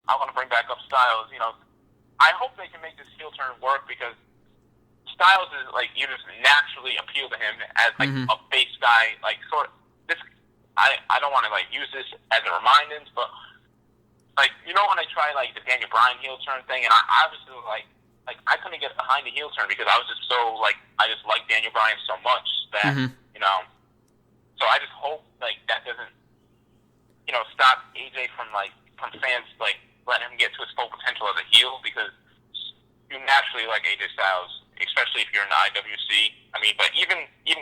I want to bring back up Styles. You know, I hope they can make this heel turn work because Styles is like you just naturally appeal to him as like a face guy. Like sort of this. I don't want to like use this as a reminder, but like you know when I tried like the Daniel Bryan heel turn thing, and I was just like I couldn't get behind the heel turn because I was just so like I just like Daniel Bryan so much that you know. So I just hope like that doesn't stop AJ from fans like letting him get to his full potential as a heel because you naturally like AJ Styles, especially if you're in the IWC. I mean, but even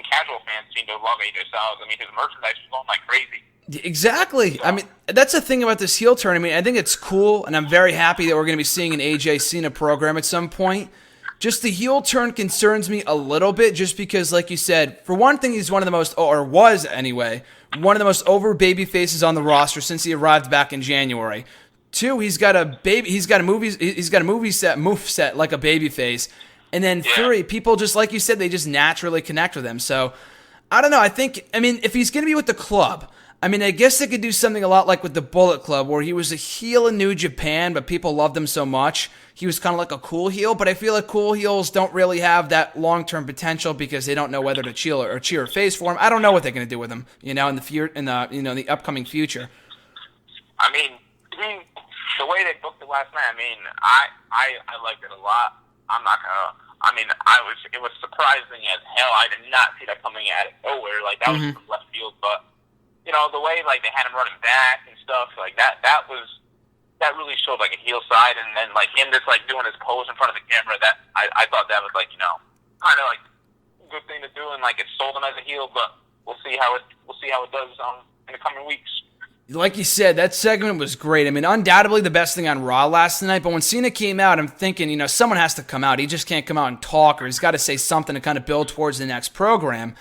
casual fans seem to love AJ Styles. I mean, his merchandise is going like crazy. Exactly. So, I mean, that's the thing about this heel turn. I mean, I think it's cool, and I'm very happy that we're going to be seeing an AJ Cena program at some point. Just the heel turn concerns me a little bit just because, like you said, for one thing, he's one of the most, or was anyway, one of the most over baby faces on the roster since he arrived back in January. Two, he's got a movie set like a baby face. And then three, people just, like you said, they just naturally connect with him. So, I don't know. I mean, if he's going to be with the club, I mean, I guess they could do something a lot like with the Bullet Club, where he was a heel in New Japan, but people loved him so much. He was kind of like a cool heel, but I feel like cool heels don't really have that long-term potential because they don't know whether to cheer or face for him. I don't know what they're going to do with him, in the upcoming future. I mean, the way they booked it last night, I mean, I liked it a lot. I'm not gonna. I mean, it was surprising as hell. I did not see that coming out of nowhere. Like that was from left field, but the way like they had him running back and stuff like that really showed like a heel side, and then like him just like doing his pose in front of the camera. That I thought that was like kind of like a good thing to do, and like it sold him as a heel. But we'll see how it does in the coming weeks. Like you said, that segment was great. I mean, undoubtedly the best thing on Raw last night, but when Cena came out, I'm thinking, someone has to come out. He just can't come out and talk, or he's got to say something to kind of build towards the next program.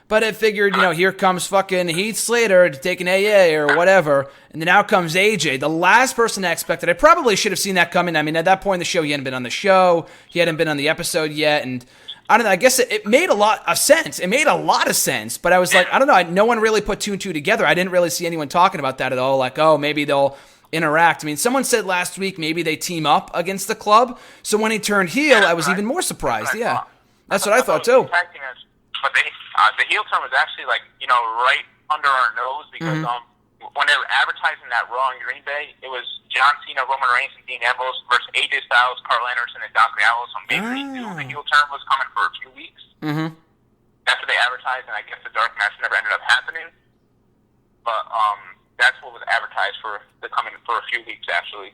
But I figured, here comes fucking Heath Slater to take an AA or whatever, and then out comes AJ, the last person I expected. I probably should have seen that coming. I mean, at that point in the show, he hadn't been on the show, he hadn't been on the episode yet, and I don't know, I guess it made a lot of sense. It made a lot of sense, but I was like, I don't know, no one really put two and two together. I didn't really see anyone talking about that at all, like, oh, maybe they'll interact. I mean, someone said last week maybe they team up against the club, so when he turned heel, I was even more surprised, yeah. That's what I thought, too. But the heel turn was actually, like, right under our nose because when they were advertising that Raw in Green Bay, it was John Cena, Roman Reigns, and Dean Ambrose versus AJ Styles, Carl Anderson, and Doc Gallows. So maybe they knew the heel turn was coming for a few weeks. That's what they advertised, and I guess the dark match never ended up happening. But that's what was advertised for a few weeks, actually.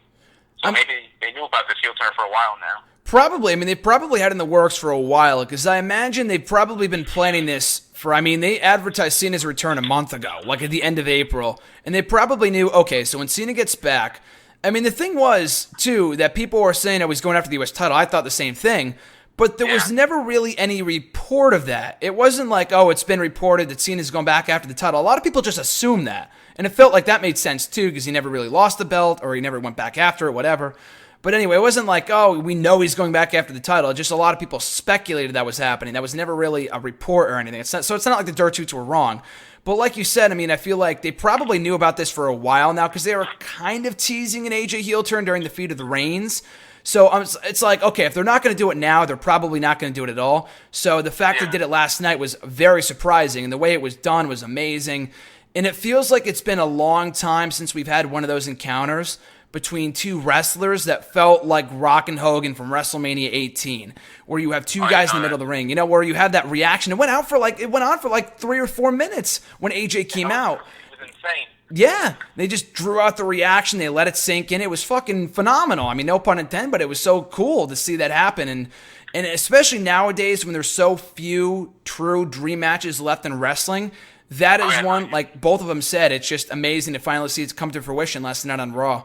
So maybe they knew about this heel turn for a while now. Probably. I mean, they probably had it in the works for a while, because I imagine they've probably been planning this they advertised Cena's return a month ago, like at the end of April, and they probably knew, okay, so when Cena gets back, I mean, the thing was, too, that people were saying he's going after the U.S. title. I thought the same thing, but there was never really any report of that. It wasn't like, it's been reported that Cena's going back after the title. A lot of people just assumed that, and it felt like that made sense, too, because he never really lost the belt, or he never went back after it, whatever. But anyway, it wasn't like, we know he's going back after the title. Just a lot of people speculated that was happening. That was never really a report or anything. So it's not like the Dirt Shoots were wrong. But like you said, I mean, I feel like they probably knew about this for a while now because they were kind of teasing an AJ heel turn during the Feud of the Reigns. So it's like, okay, if they're not going to do it now, they're probably not going to do it at all. So the fact they did it last night was very surprising, and the way it was done was amazing. And it feels like it's been a long time since we've had one of those encounters between two wrestlers that felt like Rock and Hogan from WrestleMania 18, where you have two guys in the middle of the ring, where you had that reaction. It went on for like 3 or 4 minutes when AJ came out. It was insane. Yeah, they just drew out the reaction. They let it sink in. It was fucking phenomenal. I mean, no pun intended, but it was so cool to see that happen. And especially nowadays when there's so few true dream matches left in wrestling, that is one, like both of them said, it's just amazing to finally see it come to fruition last night on Raw.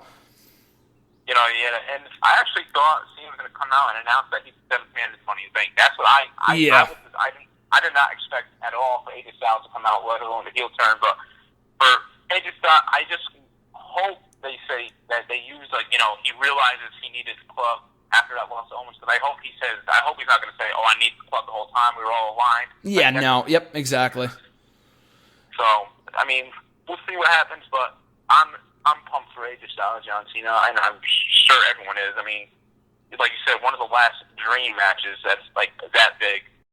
And I actually thought Cena was going to come out and announce that he's the seventh man in Money in the Bank. That's what I did not expect at all for AJ Styles to come out, let alone the heel turn. But for AJ Styles, I just hope they say that they use, he realizes he needed the club after that loss to Owens. Because I hope he's not going to say, I need the club the whole time. We were all aligned. Yeah, exactly. So, I mean, we'll see what happens, but I'm I'm pumped for AJ Styles, John Cena, and I'm sure everyone is. I mean, like you said, one of the last dream matches that's like that big.